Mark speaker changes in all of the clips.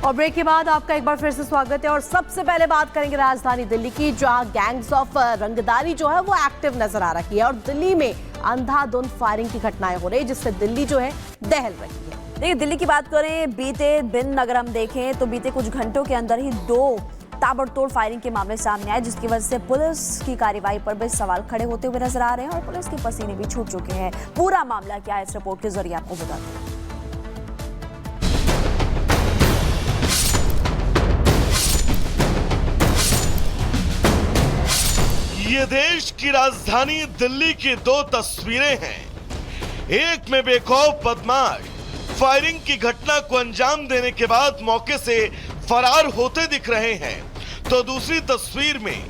Speaker 1: और ब्रेक के बाद आपका एक बार फिर से स्वागत है। और सबसे पहले बात करेंगे राजधानी दिल्ली की, जहां गैंग्स ऑफ रंगदारी जो है वो एक्टिव नजर आ रही है और दिल्ली में अंधाधुंध फायरिंग की घटनाएं हो रही है, जिससे दिल्ली जो है दहल रही है।
Speaker 2: देखिए, दिल्ली की बात करें, बीते दिन अगर हम देखें तो बीते कुछ घंटों के अंदर ही 2 ताबड़तोड़ फायरिंग के मामले सामने आए, जिसकी वजह से पुलिस की कार्रवाई पर भी सवाल खड़े होते हुए नजर आ रहे हैं और पुलिस के पसीने भी छूट चुके हैं। पूरा मामला क्या है, इस रिपोर्ट के जरिए आपको बताते हैं।
Speaker 3: ये देश की राजधानी दिल्ली की 2 तस्वीरें हैं। एक में बेखौफ बदमाश फायरिंग की घटना को अंजाम देने के बाद मौके से फरार होते दिख रहे हैं, तो दूसरी तस्वीर में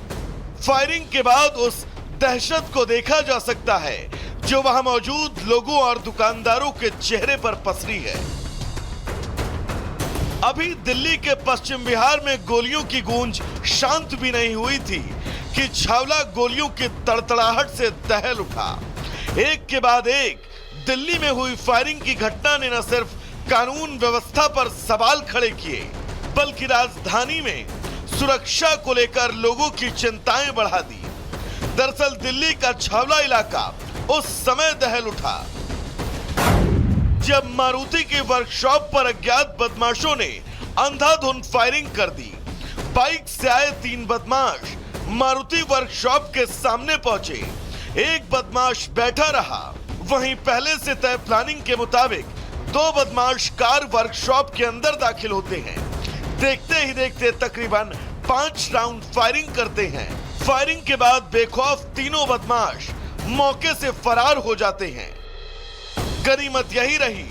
Speaker 3: फायरिंग के बाद उस दहशत को देखा जा सकता है जो वहां मौजूद लोगों और दुकानदारों के चेहरे पर पसरी है। अभी दिल्ली के पश्चिम बिहार में गोलियों की गूंज शांत भी नहीं हुई थी कि छावला गोलियों की तड़तड़ाहट से दहल उठा। एक के बाद एक दिल्ली में हुई फायरिंग की घटना ने न सिर्फ कानून व्यवस्था पर सवाल खड़े किए, बल्कि राजधानी में सुरक्षा को लेकर लोगों की चिंताएं बढ़ा दी। दरअसल दिल्ली का छावला इलाका उस समय दहल उठा जब मारुति की वर्कशॉप पर अज्ञात बदमाशों ने अंधाधुंध फायरिंग कर दी। बाइक से आए 3 बदमाश मारुति वर्कशॉप के सामने पहुंचे। एक बदमाश बैठा रहा, वहीं पहले से तय प्लानिंग के मुताबिक 2 बदमाश कार वर्कशॉप के अंदर दाखिल होते हैं। देखते ही देखते तकरीबन 5 राउंड फायरिंग करते हैं। फायरिंग के बाद बेखौफ तीनों बदमाश मौके से फरार हो जाते हैं। गनीमत यही रही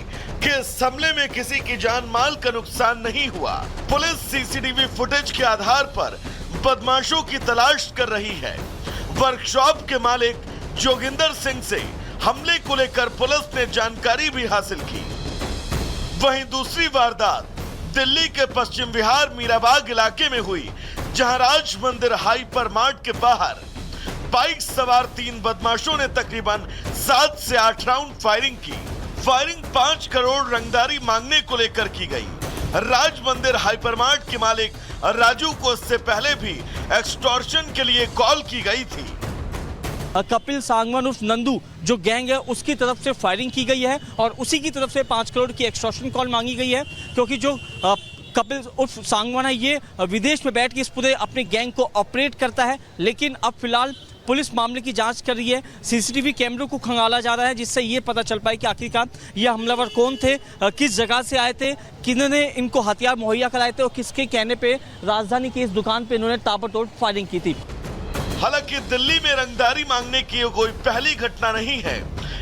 Speaker 3: कि इस हमले में किसी की जान माल का नुकसान नहीं हुआ। पुलिस सीसीटीवी फुटेज के आधार पर बदमाशों की तलाश कर रही है। वर्कशॉप के मालिक जोगिंदर सिंह से हमले को लेकर पुलिस ने जानकारी भी हासिल की। वहीं दूसरी वारदात दिल्ली के पश्चिम बिहार मीराबाग इलाके में हुई, जहां राज मंदिर हाइपर मार्ट के बाहर बाइक सवार 3 बदमाशों ने तकरीबन 7 से 8 राउंड फायरिंग की। फायरिंग 5 करोड़ रंगदारी मांगने को लेकर की गई। राज मंदिर हाइपरमार्ट के मालिक राजू को इससे पहले भी एक्सटॉर्शन के लिए कॉल की गई थी।
Speaker 4: कपिल सांगवान उर्फ नंदू जो गैंग है उसकी तरफ से फायरिंग की गई है और उसी की तरफ से 5 करोड़ की एक्सटॉर्शन कॉल मांगी गई है, क्योंकि जो कपिल उर्फ सांगवान है ये विदेश में बैठ के इस पूरे अपने गैंग को ऑपरेट करता है। लेकिन अब फिलहाल पुलिस मामले की जांच कर रही है। सीसीटीवी कैमरों को खंगाला जा रहा है, जिससे ये पता चल पाए कि आखिरकार ये हमलावर कौन थे, किस जगह से आए थे, किन्होंने इनको हथियार मुहैया कराए थे और किसके कहने पे राजधानी की इस दुकान पे इन्होंने ताबड़तोड़ फायरिंग की थी।
Speaker 3: हालांकि दिल्ली में रंगदारी मांगने की कोई पहली घटना नहीं है।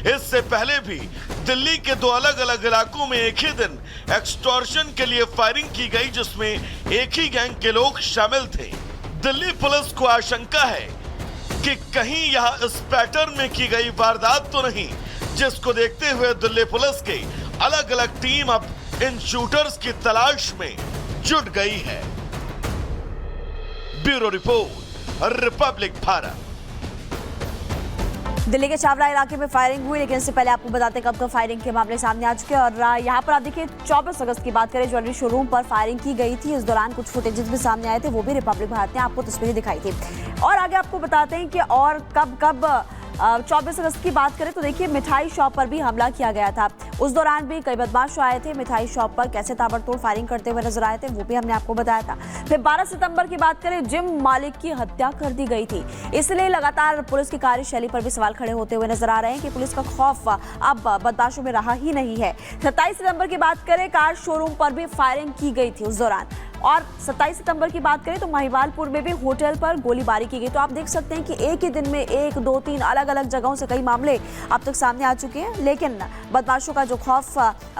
Speaker 3: इससे पहले भी दिल्ली के 2 अलग अलग इलाकों में एक ही दिन एक्सटॉर्शन के लिए फायरिंग की गई, जिसमें एक ही गैंग के लोग शामिल थे। दिल्ली पुलिस को आशंका है कि कहीं यह इस पैटर्न में की गई वारदात तो नहीं, जिसको देखते हुए दिल्ली पुलिस की अलग अलग टीम अब इन शूटर्स की तलाश में जुट गई है। Bureau report, Republic Bharat.
Speaker 2: Delhi के छावला इलाके में फायरिंग हुई, लेकिन इससे पहले आपको बताते हैं कब फायरिंग के मामले सामने आ चुके हैं। और यहाँ पर आप देखिए 24 अगस्त की बात करें, ज्वेलरी शोरूम पर फायरिंग की गई थी। इस दौरान कुछ फुटेजेस भी सामने आए थे, वो भी रिपब्लिक भारत ने आपको तस्वीरें दिखाई थी। और आगे आपको बताते हैं कि और कब 24 अगस्त की बात करें तो देखिए मिठाई शॉप पर भी हमला किया गया था। उस दौरान भी कई बदमाश आए थे, मिठाई शॉप पर कैसे ताबड़तोड़ फायरिंग करते हुए नजर आए थे, वो भी हमने आपको बताया था। फिर 12 सितंबर की बात करें, जिम मालिक की हत्या कर दी गई थी। इसलिए लगातार पुलिस की कार्यशैली पर भी सवाल खड़े होते हुए नजर आ रहे हैं कि पुलिस का खौफ अब बदमाशों में रहा ही नहीं है। 27 सितंबर की बात करें, कार शोरूम पर भी फायरिंग की गई थी उस दौरान। और 27 सितंबर की बात करें तो महिवालपुर में भी होटल पर गोलीबारी की गई। तो आप देख सकते हैं कि एक ही दिन में 1, 2, 3 अलग अलग जगहों से कई मामले अब तक सामने आ चुके हैं, लेकिन बदमाशों का जो खौफ,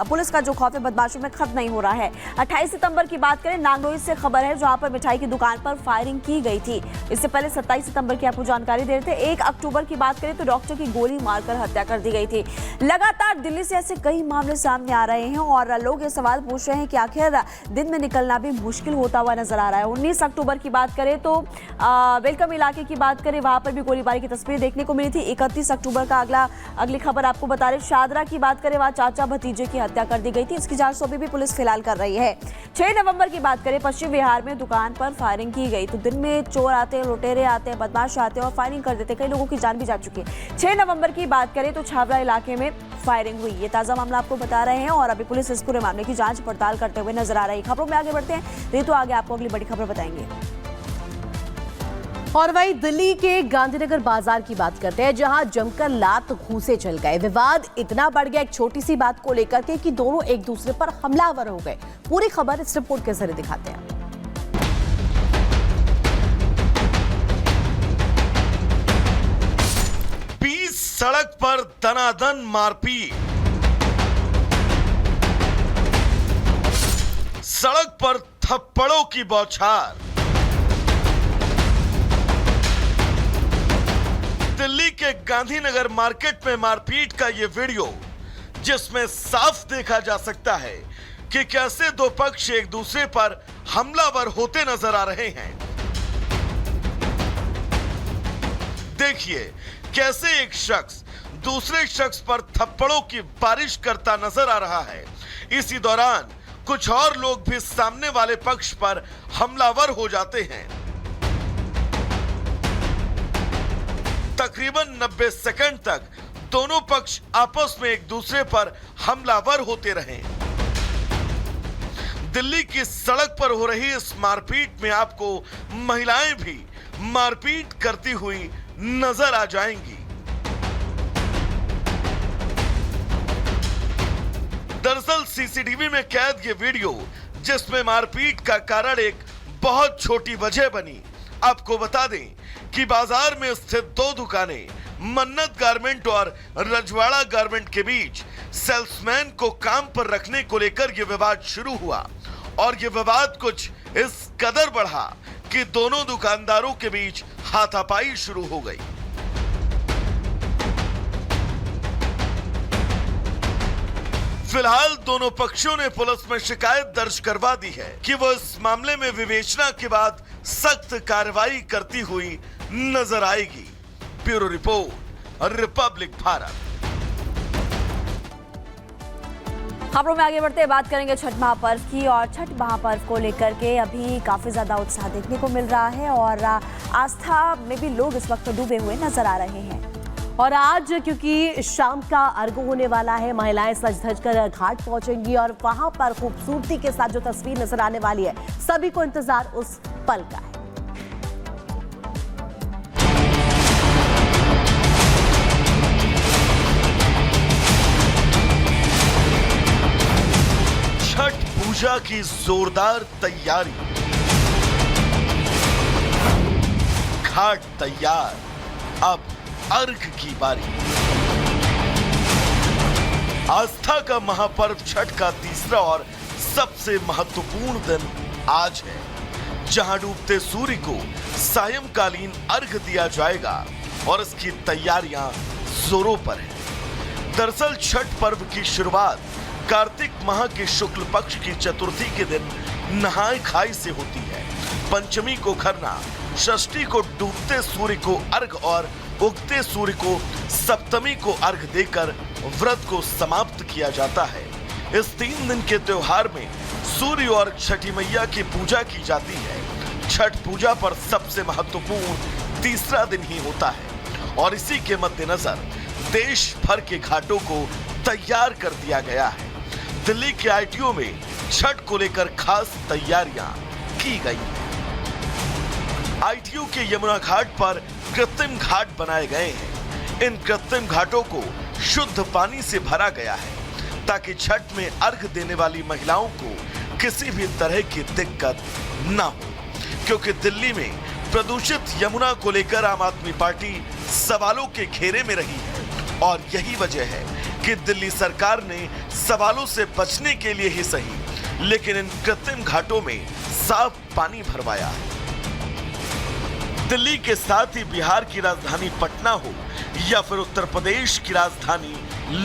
Speaker 2: पुलिस का जो खौफ है बदमाशों में खत्म नहीं हो रहा है। 28 सितंबर की बात करें, नांगलोई से खबर है, जहां पर मिठाई की दुकान पर फायरिंग की गई थी। इससे पहले 27 सितंबर की आपको जानकारी दे रहे थे। 1 अक्टूबर की बात करें तो डॉक्टर की गोली मारकर हत्या कर दी गई थी। लगातार दिल्ली से ऐसे कई मामले सामने आ रहे हैं और लोग ये सवाल पूछ रहे हैं कि आखिर दिन में निकलना भी मुश्किल होता हुआ नजर आ रहा है। 19 अक्टूबर की बात करें तो वेलकम इलाके की बात करें, वहां पर भी गोलीबारी की तस्वीर देखने को मिली थी। 31 अक्टूबर का अगली खबर आपको बता रहे, शादरा की बात करें, वहां चाचा भतीजे की हत्या कर दी गई थी। इसकी जांच तो अभी भी पुलिस फिलहाल कर रही है। 6 नवंबर की बात करें, पश्चिम बिहार में दुकान पर फायरिंग की गई। तो दिन में चोर आते हैं, लुटेरे आते हैं, बदमाश आते हैं और फायरिंग कर देते हैं। कई लोगों की जान भी जा चुकी है। 6 नवंबर की बात करें तो छावरा इलाके में फायरिंग हुई। ये ताजा मामला आपको बता रहे हैं और अभी पुलिस इस पूरे मामले की जांच पड़ताल करते हुए नजर आ रही है। खबरों में आगे बढ़ते हैं, नहीं तो आगे आपको अगली बड़ी खबर बताएंगे।
Speaker 1: और वही दिल्ली के गांधीनगर बाजार की बात करते हैं, जहां जमकर लात घूंसे चल गए। विवाद इतना बढ़ गया एक छोटी सी बात को लेकर के कि दोनों एक दूसरे पर हमलावर हो गए। पूरी खबर इस रिपोर्ट के जरिए दिखाते हैं।
Speaker 3: सड़क पर दनादन मारपीट, सड़क पर थप्पड़ों की बौछार। दिल्ली के गांधीनगर मार्केट में मारपीट का यह वीडियो, जिसमें साफ देखा जा सकता है कि कैसे दो पक्ष एक दूसरे पर हमलावर होते नजर आ रहे हैं। देखिए कैसे एक शख्स दूसरे शख्स पर थप्पड़ों की बारिश करता नजर आ रहा है। इसी दौरान कुछ और लोग भी सामने वाले पक्ष पर हमलावर हो जाते हैं। तकरीबन 90 सेकंड तक दोनों पक्ष आपस में एक दूसरे पर हमलावर होते रहे। दिल्ली की सड़क पर हो रही इस मारपीट में आपको महिलाएं भी मारपीट करती हुई नजर आ जाएंगी। दरअसल सीसीटीवी में कैद ये वीडियो, जिसमें मारपीट का कारण एक बहुत छोटी वजह बनी। आपको बता दें कि बाजार में स्थित 2 दुकानें मन्नत गारमेंट और रजवाड़ा गारमेंट के बीच सेल्समैन को काम पर रखने को लेकर यह विवाद शुरू हुआ और यह विवाद कुछ इस कदर बढ़ा कि दोनों दुकानदारों के बीच हाथापाई शुरू हो गई। फिलहाल दोनों पक्षों ने पुलिस में शिकायत दर्ज करवा दी है कि वो इस मामले में विवेचना के बाद सख्त कार्रवाई करती हुई नजर आएगी। Bureau report, Republic Bharat.
Speaker 2: खबरों में आगे बढ़ते बात करेंगे छठ महापर्व की। और छठ महापर्व को लेकर के अभी काफी ज्यादा उत्साह देखने को मिल रहा है और आस्था में भी लोग इस वक्त डूबे हुए नजर आ रहे हैं।
Speaker 1: और आज क्योंकि शाम का अर्घ होने वाला है, महिलाएं सज धज कर घाट पहुंचेंगी और वहां पर खूबसूरती के साथ जो तस्वीर नजर आने वाली है, सभी को इंतजार उस पल का है।
Speaker 3: छठ पूजा की जोरदार तैयारी, घाट तैयार, अब अर्घ की बारी। आस्था का महापर्व छठ का तीसरा और सबसे महत्वपूर्ण दिन आज है, जहां डूबते सूर्य को सायंकालीन अर्घ दिया जाएगा और इसकी तैयारियां जोरों पर हैं। दरअसल छठ पर्व की शुरुआत कार्तिक माह के शुक्ल पक्ष की चतुर्थी के दिन नहाय खाई से होती है। पंचमी को खरना, षष्ठी को डूबते सूर्य को अर्घ और उगते सूर्य को सप्तमी को अर्घ देकर व्रत को समाप्त किया जाता है। इस 3 दिन के त्योहार में सूर्य और छठी मैया की पूजा की जाती है। छठ पूजा पर सबसे महत्वपूर्ण तीसरा दिन ही होता है और इसी के मद्देनजर देश भर के घाटों को तैयार कर दिया गया है। दिल्ली के आईटीओ में छठ को लेकर खास तैयारियां की गई हैं। आईटीओ के यमुना घाट पर कृत्रिम घाट बनाए गए हैं। इन कृत्रिम घाटों को शुद्ध पानी से भरा गया है ताकि छठ में अर्घ देने वाली महिलाओं को किसी भी तरह की दिक्कत न हो, क्योंकि दिल्ली में प्रदूषित यमुना को लेकर आम आदमी पार्टी सवालों के घेरे में रही है और यही वजह है कि दिल्ली सरकार ने सवालों से बचने के लिए ही सही, लेकिन इन कृत्रिम घाटों में साफ पानी भरवाया है। दिल्ली के साथ ही बिहार की राजधानी पटना हो या फिर उत्तर प्रदेश की राजधानी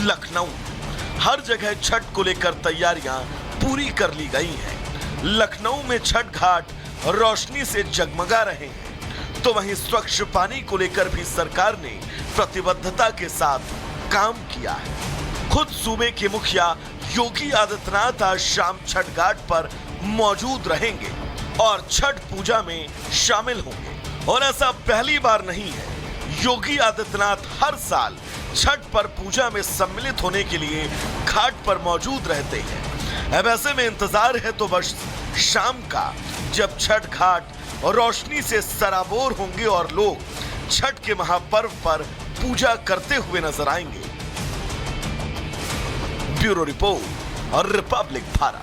Speaker 3: लखनऊ, हर जगह छठ को लेकर तैयारियां पूरी कर ली गई हैं। लखनऊ में छठ घाट रोशनी से जगमगा रहे हैं, तो वहीं स्वच्छ पानी को लेकर भी सरकार ने प्रतिबद्धता के साथ काम किया है। खुद सूबे के मुखिया योगी आदित्यनाथ आज शाम छठ घाट पर मौजूद रहेंगे और छठ पूजा में शामिल होंगे। और ऐसा पहली बार नहीं है, योगी आदित्यनाथ हर साल छठ पर पूजा में सम्मिलित होने के लिए घाट पर मौजूद रहते हैं। अब ऐसे में इंतजार है तो बस शाम का, जब छठ घाट रोशनी से सराबोर होंगे और लोग छठ के महापर्व पर पूजा करते हुए नजर आएंगे। ब्यूरो रिपोर्ट और रिपब्लिक भारत।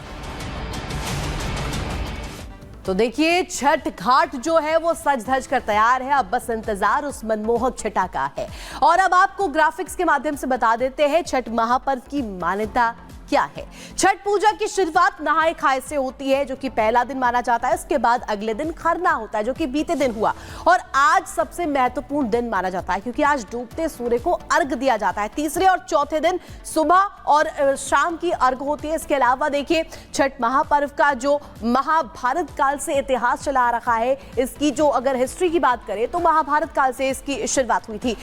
Speaker 1: तो देखिए, छठ घाट जो है वो सज धज कर तैयार है। अब बस इंतजार उस मनमोहक छठा का है। और अब आपको ग्राफिक्स के माध्यम से बता देते हैं छठ महापर्व की मान्यता क्या है। छठ पूजा की शुरुआत नहाए खाए से होती है, जो कि पहला दिन माना जाता है। उसके बाद अगले दिन खरना होता है, जो कि बीते दिन हुआ। और आज सबसे महत्वपूर्ण दिन माना जाता है, क्योंकि आज डूबते सूर्य को अर्घ दिया जाता है। तीसरे और चौथे दिन सुबह और शाम की अर्घ होती है। इसके अलावा देखिए, छठ महापर्व का जो महाभारत काल से इतिहास चला आ रखा है, इसकी जो अगर हिस्ट्री की बात करें तो महाभारत काल से इसकी शुरुआत हुई थी।